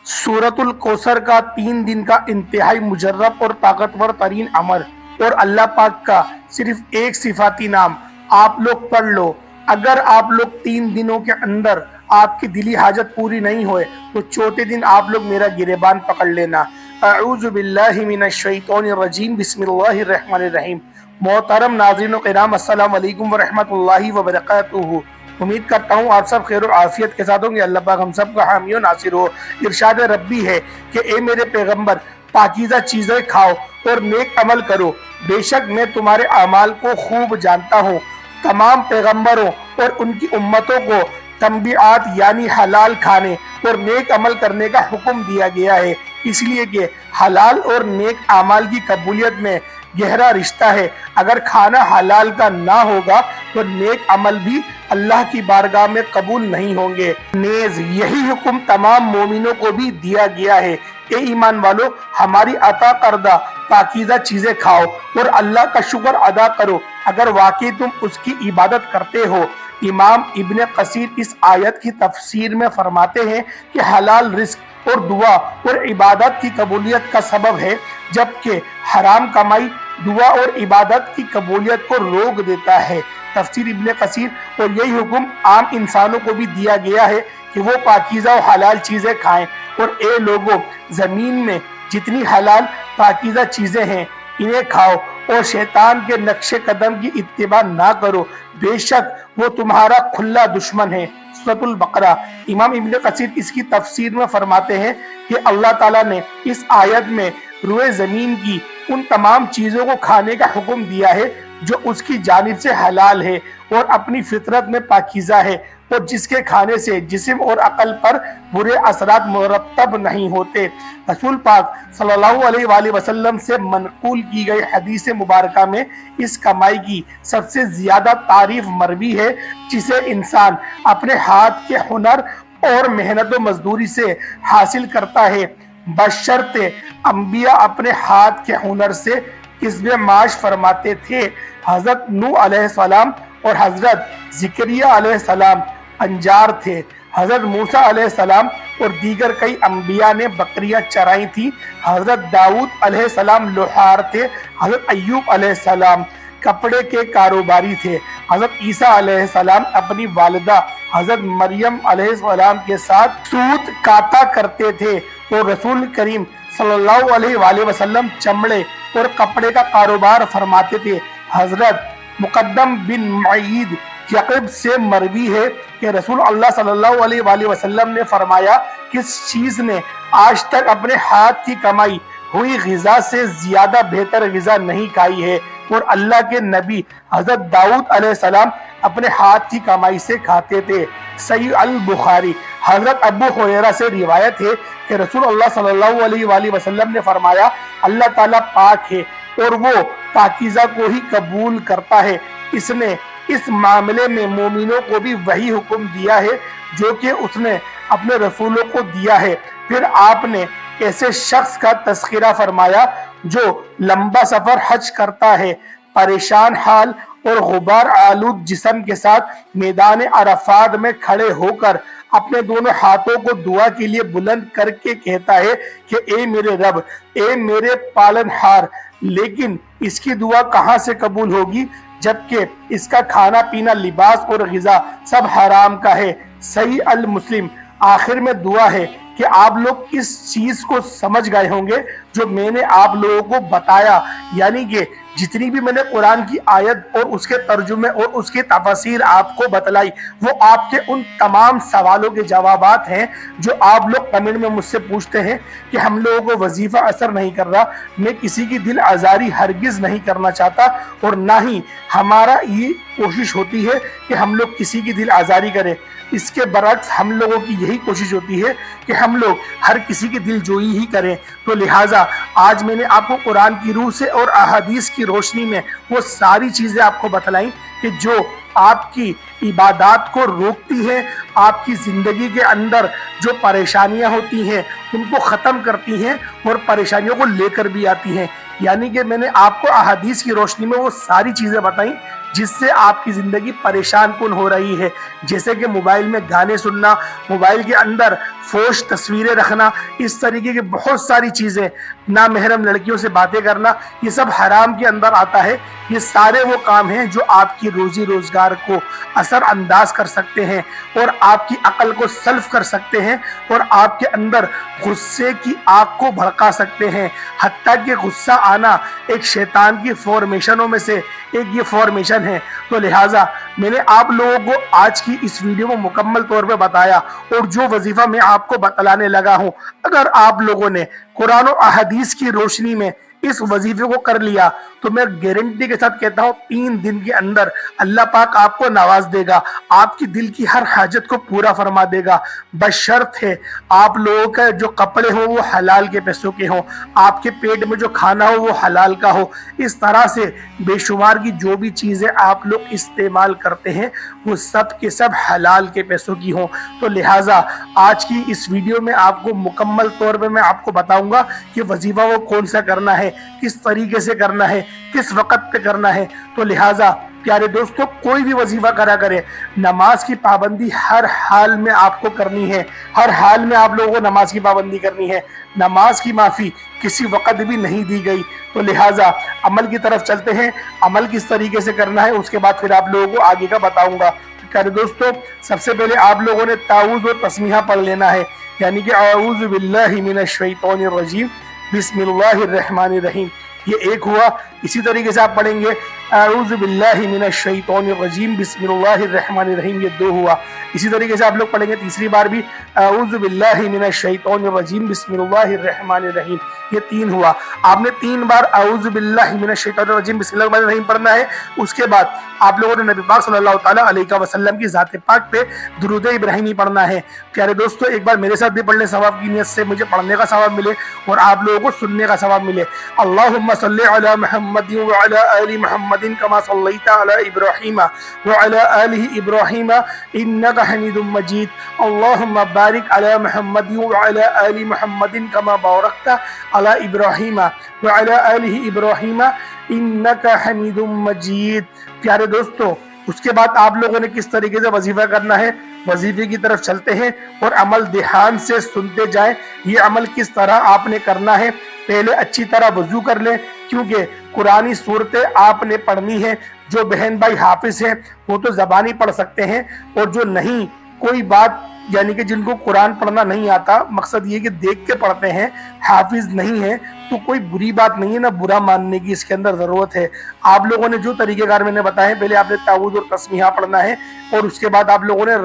सूरतुल कौसर का 3 दिन का इंतहाई मुजर्रब और ताकतवर तरीन अमर और अल्लाह पाक का सिर्फ एक सिफाती नाम आप लोग पढ़ लो। अगर आप लोग 3 दिनों के अंदर आपकी दिली हाजत पूरी नहीं होए तो चौथे दिन आप लोग मेरा गिरेबान पकड़ लेना। अऊज़ु बिल्लाहि मिनश शैतानिर रजीम, बिस्मिल्लाहिर रहमानिर रहीम। मोहतरम नाज़रीन किराम, अस्सलाम वालेकुम व रहमतुल्लाहि व बरकातुहू। उम्मीद करता हूँ आप सब खैर और आफियत के साथ होंगे। अल्लाह पाक हम सब का हामी और नासिर हो। इरशाद रब्बी है कि ए मेरे पैगंबर, पाकीज़ा चीज़ें खाओ और नेक अमल करो, बेशक मैं तुम्हारे अमाल को खूब जानता हूँ। तमाम पैगंबरों और उनकी उम्मतों को तंबीआत यानी हलाल खाने और नेक अमल करने का हुक्म दिया गया है, इसलिए कि हलाल और नेक अमाल की कबूलियत में गहरा रिश्ता है। अगर खाना हलाल का ना होगा तो नेक अमल भी अल्लाह की बारगाह में कबूल नहीं होंगे। नेज यही हुक्म तमाम मोमिनों को भी दिया गया है। ए ईमान वालों, हमारी अता करदा पाकीज़ा चीजें खाओ और अल्लाह का शुक्र अदा करो अगर वाकई तुम उसकी इबादत करते हो। इमाम इब्ने कसीर इस आयत की तफसीर में फरमाते हैं कि हलाल रिस्क और दुआ और इबादत की कबूलियत का सबब है, जबकि हराम कमाई दुआ और इबादत की कबूलियत को रोक देता है। तफसीर इब्ने कसीर, और यही हुक्म आम इंसानों को भी दिया गया है कि वो पाकीज़ा और हलाल चीज़ें खाएं। और ए लोगों, ज़मीन में जितनी हलाल पाकीज़ा चीज़ें हैं इन्हें खाओ और शैतान के नक्शे कदम की इत्तिबा ना करो, बेशक वो तुम्हारा खुला दुश्मन है। सूरतुल बकरा। इमाम इब्ने कसीर इसकी तफसीर में फरमाते हैं कि अल्लाह ताला ने इस आयत में रुए ज़मीन की उन तमाम चीज़ों को खाने का हुक्म दिया है जो उसकी जानिब से हलाल है और अपनी फितरत में पाकीज़ा है, और जिसके खाने से जिस्म और अकल पर बुरे असरात मुरतब नहीं होते। रसूल पाक सल्लल्लाहु अलैहि वसल्लम से मनकूल की गई हदीस मुबारका में इस कमाई की सबसे ज़्यादा तारीफ मरवी है जिसे इंसान अपने हाथ के हुनर और मेहनत व मजदूरी से हासिल करता है, बशर्ते अंबिया अपने हाथ के हुनर से किस्बे माश फरमाते थे। हजरत नूह अलैहिस्सलाम और हजरत ज़करिया अलैहिस्सलाम अंजार थे। हजरत मूसा अलैहिस्सलाम और दीगर कई अंबिया ने बकरियां चराई थी। हजरत दाऊद अलैहिस्सलाम लोहार थे। हजरत अय्यूब अलैहिस्सलाम कपड़े के कारोबारी थे। हजरत ईसा अलैहिस्सलाम अपनी वालिदा हजरत मरियम अलैहिस्सलाम के साथ सूत काता करते थे। तो रसूल करीम सल्लल्लाहु अलैहि वसल्लम चमड़े और कपड़े का कारोबार फरमाते थे। हजरत मुकद्दम बिन मुईद यक़ब से मरवी है कि रसूल अल्लाह सल्लल्लाहु अलैहि वसल्लम ने फरमाया, किस चीज़ ने आज तक अपने हाथ की कमाई हुई ग़िज़ा से ज़्यादा बेहतर ग़िज़ा नहीं खाई है। और अल्लाह के नबी हज़रत दाऊद अलैहिस्सलाम अपने हाथ की कमाई से खाते थे। सहीह अल बुखारी। हज़रत अबू हुरैरा से रिवायत है कि रसूल अल्लाह सल्लल्लाहु अलैहि वसल्लम ने फरमाया, अल्लाह ताला पाक है और वो पाकीज़ा को ही कबूल करता है। इसने इस मामले में मोमिनों को भी वही हुक्म दिया है जो कि उसने अपने रसूलों को दिया है। फिर आपने ऐसे शख्स का तस्करा फरमाया जो लंबा सफर हज करता है, परेशान हाल और गुबार आलूद जिस्म के साथ मैदान अरफात में खड़े होकर अपने दोनों हाथों को दुआ के लिए बुलंद करके कहता है कि ए मेरे रब, ए मेरे पालनहार। लेकिन इसकी दुआ कहाँ से कबूल होगी जबकि इसका खाना पीना, लिबास और ग़िज़ा सब हराम का है। सही अल मुस्लिम। आखिर में दुआ है कि आप लोग इस चीज़ को समझ गए होंगे जो मैंने आप लोगों को बताया, यानी कि जितनी भी मैंने कुरान की आयत और उसके तर्जुमे और उसके तफसीर आपको बतलाई वो आपके उन तमाम सवालों के जवाबात हैं जो आप लोग कमेंट में मुझसे पूछते हैं कि हम लोगों को वजीफ़ा असर नहीं कर रहा। मैं किसी की दिल आज़ारी हरगिज़ नहीं करना चाहता और ना ही हमारा ये कोशिश होती है कि हम लोग किसी की दिल आज़ारी करें। इसके बरक्स हम लोगों की यही कोशिश होती है कि हम लोग हर किसी की दिल जोई ही करें। तो लिहाजा आज मैंने आपको कुरान की रूह से और अहादीस की रोशनी में वो सारी चीज़ें आपको बतलाई कि जो आपकी इबादत को रोकती हैं, आपकी ज़िंदगी के अंदर जो परेशानियां होती हैं उनको ख़त्म करती हैं और परेशानियों को लेकर भी आती हैं। यानी कि मैंने आपको अहादीस की रोशनी में वो सारी चीज़ें बताई جس سے آپ کی زندگی پریشان کن ہو رہی ہے، جیسے کہ موبائل میں گانے سننا، موبائل کے اندر فوش تصویریں رکھنا، اس طریقے کی بہت ساری چیزیں، نامحرم لڑکیوں سے باتیں کرنا، یہ سب حرام کے اندر آتا ہے۔ یہ سارے وہ کام ہیں جو آپ کی روزی روزگار کو اثر انداز کر سکتے ہیں اور آپ کی عقل کو سلف کر سکتے ہیں اور آپ کے اندر غصے کی آگ کو بھڑکا سکتے ہیں۔ حتیٰ کہ غصہ آنا ایک شیطان کی فارمیشنوں میں سے ایک یہ فارمیشن ہے۔ تو لہٰذا میں نے آپ لوگوں کو آج کی اس ویڈیو میں مکمل طور پہ بتایا، اور جو وظیفہ میں آپ کو بتلانے لگا ہوں، اگر آپ لوگوں نے قرآن و احادیث کی روشنی میں اس وظیفے کو کر لیا تو میں گارنٹی کے ساتھ کہتا ہوں 3 دن کے اندر اللہ پاک آپ کو نواز دے گا، آپ کی دل کی ہر حاجت کو پورا فرما دے گا، بشرط ہے آپ لوگوں کے جو کپڑے ہوں وہ حلال کے پیسوں کے ہوں، آپ کے پیٹ میں جو کھانا ہو وہ حلال کا ہو۔ اس طرح سے بے شمار کی جو بھی چیزیں آپ لوگ استعمال کرتے ہیں وہ سب کے سب حلال کے پیسوں کی ہوں۔ تو لہٰذا آج کی اس ویڈیو میں آپ کو مکمل طور پہ میں آپ کو بتاؤں گا کہ وظیفہ وہ کون سا کرنا ہے، کس طریقے سے کرنا ہے، کس وقت پہ کرنا ہے۔ تو لہٰذا پیارے دوستو، کوئی بھی وظیفہ کرا کرے، نماز کی پابندی ہر حال میں آپ کو کرنی ہے، ہر حال میں آپ لوگوں کو نماز کی پابندی کرنی ہے، نماز کی معافی کسی وقت بھی نہیں دی گئی۔ تو لہٰذا عمل کی طرف چلتے ہیں، عمل کس طریقے سے کرنا ہے اس کے بعد پھر آپ لوگوں کو آگے کا بتاؤں گا۔ پیارے دوستو، سب سے پہلے آپ لوگوں نے تعوذ و تسمیہ پڑھ لینا ہے، یعنی کہ اعوذ باللہ من الشیطان الرجیم بسم اللہ الرحمن الرحیم، یہ ایک ہوا۔ اسی طریقے سے آپ پڑھیں گے اعوذ باللہ من الشیطان الرجیم بسم اللہ الرحمن الرحیم، یہ 2 ہوا۔ اسی طریقے سے آپ لوگ پڑھیں گے تیسری بار بھی اعوذ باللہ من الشیطان الرجیم بسم اللہ الرحمن الرحیم، یہ 3 ہوا۔ آپ نے 3 بار اعوذ باللہ من الشیطان الرجیم بسم اللہ الرحمن الرحیم پڑھنا ہے۔ اس کے بعد آپ لوگوں نے نبی پاک صلی اللہ تعالیٰ علیہ وسلم کی ذات پاک پہ درود ابراہیمی پڑھنا ہے۔ پیارے دوستو، ایک بار میرے ساتھ بھی پڑھنے ثواب کی نیت سے مجھے پڑھنے کا ثواب ملے اور آپ لوگوں کو سننے کا ثواب ملے۔ اللہم صلی علی محمد وعلی آل محمد کما صلیت علی ابراہیم وعلی آل ابراہیم انک حمید مجید۔ اللہم بارک علی محمد وعلی آل محمد کما بارکت علی ابراہیم وعلی آل ابراہیم انک حمید مجید۔ پیارے دوستو، اس کے بعد آپ لوگوں نے کس طریقے سے وظیفہ کرنا ہے، وظیفے کی طرف چلتے ہیں اور عمل دھیان سے سنتے جائیں۔ یہ عمل کس طرح آپ نے کرنا ہے، پہلے اچھی طرح وضو کر لیں، کیونکہ قرآنی صورتیں آپ نے پڑھنی ہے۔ جو بہن بھائی حافظ ہیں وہ تو زبانی پڑھ سکتے ہیں، اور جو نہیں، کوئی بات یعنی کہ جن کو قرآن پڑھنا نہیں آتا، مقصد یہ کہ دیکھ کے پڑھتے ہیں، حافظ نہیں ہے، تو کوئی بری بات نہیں ہے، نہ برا ماننے کی اس کے اندر ضرورت ہے۔ آپ لوگوں نے جو طریقہ کار میں نے بتائے، پہلے آپ نے تعوذ اور تسمیہ پڑھنا ہے، اور اس کے بعد آپ لوگوں نے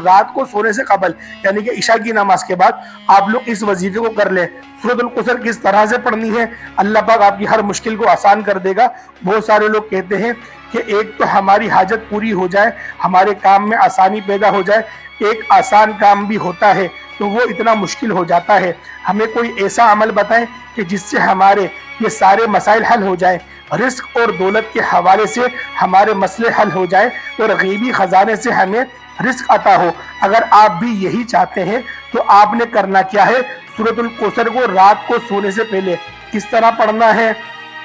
رات کو سونے سے قبل یعنی کہ عشاء کی نماز کے بعد آپ لوگ اس وظیفے کو کر لیں۔ سورۃ القصر کس طرح سے پڑھنی ہے، اللہ پاک آپ کی ہر مشکل کو آسان کر دے گا۔ بہت سارے لوگ کہتے ہیں کہ ایک تو ہماری حاجت پوری ہو جائے، ہمارے کام میں آسانی پیدا ہو جائے، ایک آسان کام بھی ہوتا ہے تو وہ اتنا مشکل ہو جاتا ہے۔ ہمیں کوئی ایسا عمل بتائیں کہ جس سے ہمارے یہ سارے مسائل حل ہو جائیں، رزق اور دولت کے حوالے سے ہمارے مسئلے حل ہو جائیں اور غیبی خزانے سے ہمیں رزق عطا ہو۔ اگر آپ بھی یہی چاہتے ہیں تو آپ نے کرنا کیا ہے، سورۃ الکوثر کو رات کو سونے سے پہلے کس طرح پڑھنا ہے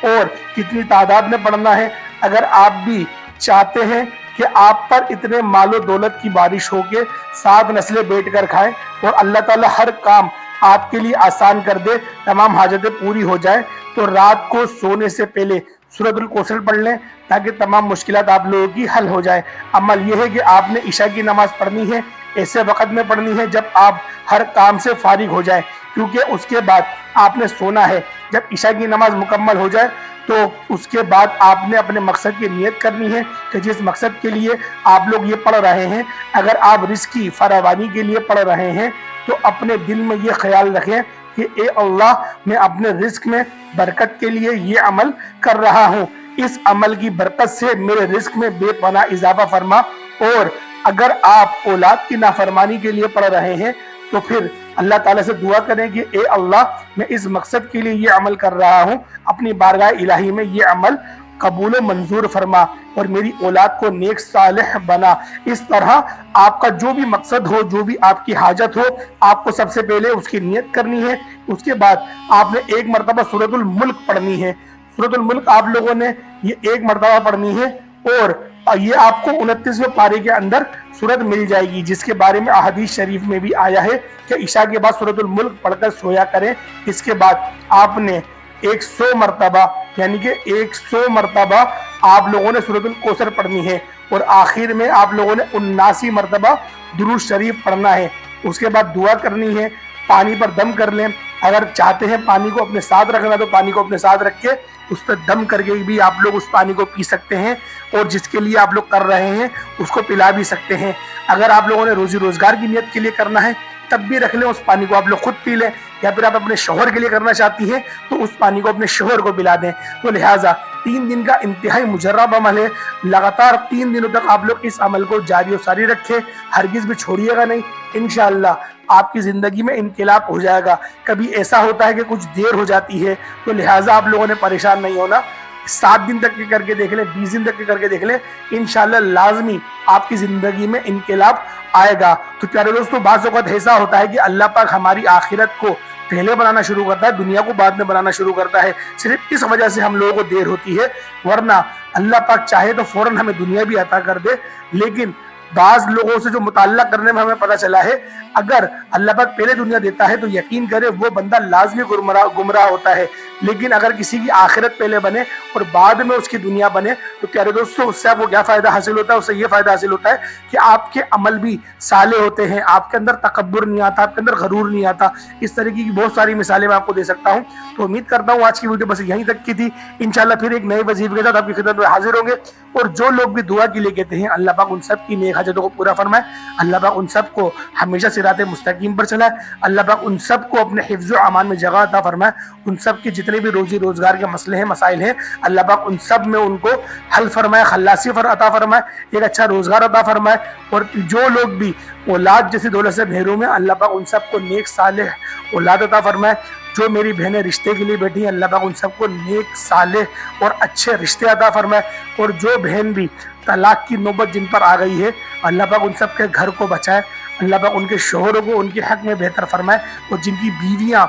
اور کتنی تعداد میں پڑھنا ہے۔ اگر آپ بھی چاہتے ہیں کہ آپ پر اتنے مال و دولت کی بارش ہو کے 7 نسلیں بیٹھ کر کھائیں اور اللہ تعالیٰ ہر کام آپ کے لیے آسان کر دے، تمام حاجتیں پوری ہو جائیں، تو رات کو سونے سے پہلے سورۃ الکوثر پڑھ لیں تاکہ تمام مشکلات آپ لوگوں کی حل ہو جائیں۔ عمل یہ ہے کہ آپ نے عشاء کی نماز پڑھنی ہے، ایسے وقت میں پڑھنی ہے جب آپ ہر کام سے فارغ ہو جائیں، کیونکہ اس کے بعد آپ نے سونا ہے۔ جب عشاء کی نماز مکمل ہو جائے تو اس کے بعد آپ نے اپنے مقصد کی نیت کرنی ہے کہ جس مقصد کے لیے آپ لوگ یہ پڑھ رہے ہیں، اگر آپ رزق کی فراوانی کے لیے پڑھ رہے ہیں تو اپنے دل میں یہ خیال رکھیں کہ اے اللہ، میں اپنے رزق میں برکت کے لیے یہ عمل کر رہا ہوں، اس عمل کی برکت سے میرے رزق میں بے پناہ اضافہ فرما۔ اور اگر آپ اولاد کی نافرمانی کے لیے پڑھ رہے ہیں تو پھر اللہ تعالیٰ سے دعا کریں کہ اے اللہ، میں اس مقصد کے لیے یہ عمل کر رہا ہوں، اپنی بارگاہ الہی میں یہ عمل قبول و منظور فرما اور میری اولاد کو نیک صالح بنا۔ اس طرح آپ کا جو بھی مقصد ہو، جو بھی آپ کی حاجت ہو، آپ کو سب سے پہلے اس کی نیت کرنی ہے۔ اس کے بعد آپ نے 1 مرتبہ سورۃ الملک پڑھنی ہے۔ سورۃ الملک آپ لوگوں نے یہ 1 مرتبہ پڑھنی ہے اور یہ آپ کو 29वें पारे के अंदर सूरत मिल जाएगी, जिसके बारे में अहदीस शरीफ में भी आया है कि ईशा के बाद सूरतुल मुल्क पढ़कर सोया करें। इसके बाद आपने 100 मरतबा यानी कि 100 मरतबा आप लोगों ने सूरतुल कौसर पढ़नी है और आखिर में आप लोगों ने 79 मरतबा दुरूद शरीफ पढ़ना है। उसके बाद दुआ करनी है, पानी पर दम कर लें। अगर चाहते हैं पानी को अपने साथ रखना तो पानी को अपने साथ रख के उस पर दम करके भी आप लोग उस पानी को पी सकते हैं और जिसके लिए आप लोग कर रहे हैं उसको पिला भी सकते हैं। अगर आप लोगों ने रोजी रोजगार की नियत के लिए करना है तब भी रख लें, उस पानी को आप लोग खुद पी लें, या फिर आप अपने शौहर के लिए करना चाहती हैं तो उस पानी को अपने शौहर को पिला दें। तो लिहाजा 3 दिन का इंतहाई मुजर्रब अमल है। लगातार 3 दिनों तक आप लोग इस अमल को जारी और सारी रखें, हरगिज भी छोड़िएगा नहीं। इंशाअल्लाह आपकी जिंदगी में इनकलाब हो जाएगा। कभी ऐसा होता है कि कुछ देर हो जाती है, तो लिहाजा आप लोगों ने परेशान नहीं होना। 7 दिन तक के करके देख लें, 20 दिन तक के करके देख लें, इंशाअल्लाह लाजमी आपकी जिंदगी में इनकलाब आएगा। तो प्यारे दोस्तों, बाज़ औक़ात ऐसा होता है कि अल्लाह पाक हमारी आखिरत को पहले बनाना शुरू करता है, दुनिया को बाद में बनाना शुरू करता है। सिर्फ इस वजह से हम लोगों को देर होती है, वरना अल्लाह पाक चाहे तो फौरन हमें दुनिया भी अता कर दे। लेकिन बाज़ लोगों से जो मुताल्ला करने में हमें पता चला है, अगर अल्लाह पाक पहले दुनिया देता है तो यकीन करे वो बंदा लाजमी गुमराह होता है। लेकिन अगर किसी की आखिरत पहले बने और बाद में उसकी दुनिया बने तो प्यारे दोस्तों, उससे आपको क्या फ़ायदा हासिल होता है? उससे ये फ़ायदा हासिल होता है कि आपके अमल भी साले होते हैं, आपके अंदर तकब्बुर नहीं आता, आपके अंदर गरूर नहीं आता। इस तरीके की बहुत सारी मिसालें मैं आपको दे सकता हूँ। तो उम्मीद करता हूँ आज की वीडियो बस यहीं तक की थी। इंशाल्लाह फिर एक नए वजीफे के साथ आपकी खिदमत में हाजिर होंगे। और जो लोग भी दुआ के लिए कहते हैं, अल्लाह पाक उन सब की नेक हाजतों को पूरा फरमाए, अल्लाह पाक उन सब को हमेशा सिराते मुस्तकीम पर चलाए, अल्लाह पाक उन सब को अपने हिफ्ज़ व अमान में जगह अता फरमाए। उन सब के जितने भी रोजी रोजगार के मसले हैं, मसाइल हैं, अल्लाह पाक उन सब में उनको हल फरमाए, खल्लासी अता फरमाए, एक अच्छा रोजगार अता फरमाए। और जो लोग भी औलाद जैसी दौलत से महरूम है, अल्लाह पाक उन सब को नेक सालेह औलाद अता फरमाए। जो मेरी बहनें रिश्ते के लिए बैठी हैं, अल्लाह पाक उन सबको नेक सालेह और अच्छे रिश्ते अता फरमाए। और जो बहन भी तलाक की नौबत जिन पर आ गई है, अल्लाह पाक उन सब के घर को बचाए, अल्लाह पाक उनके शोहरों को उनके हक में बेहतर फरमाए। और जिनकी बीवियाँ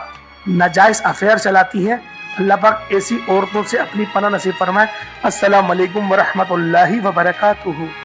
नाजायज़ अफेयर चलाती हैं, अल्लाह पाक ऐसी औरतों से अपनी पनाह नसीब फरमाए। अस्सलामु अलैकुम वरहमतुल्लाहि वबरकातुहू।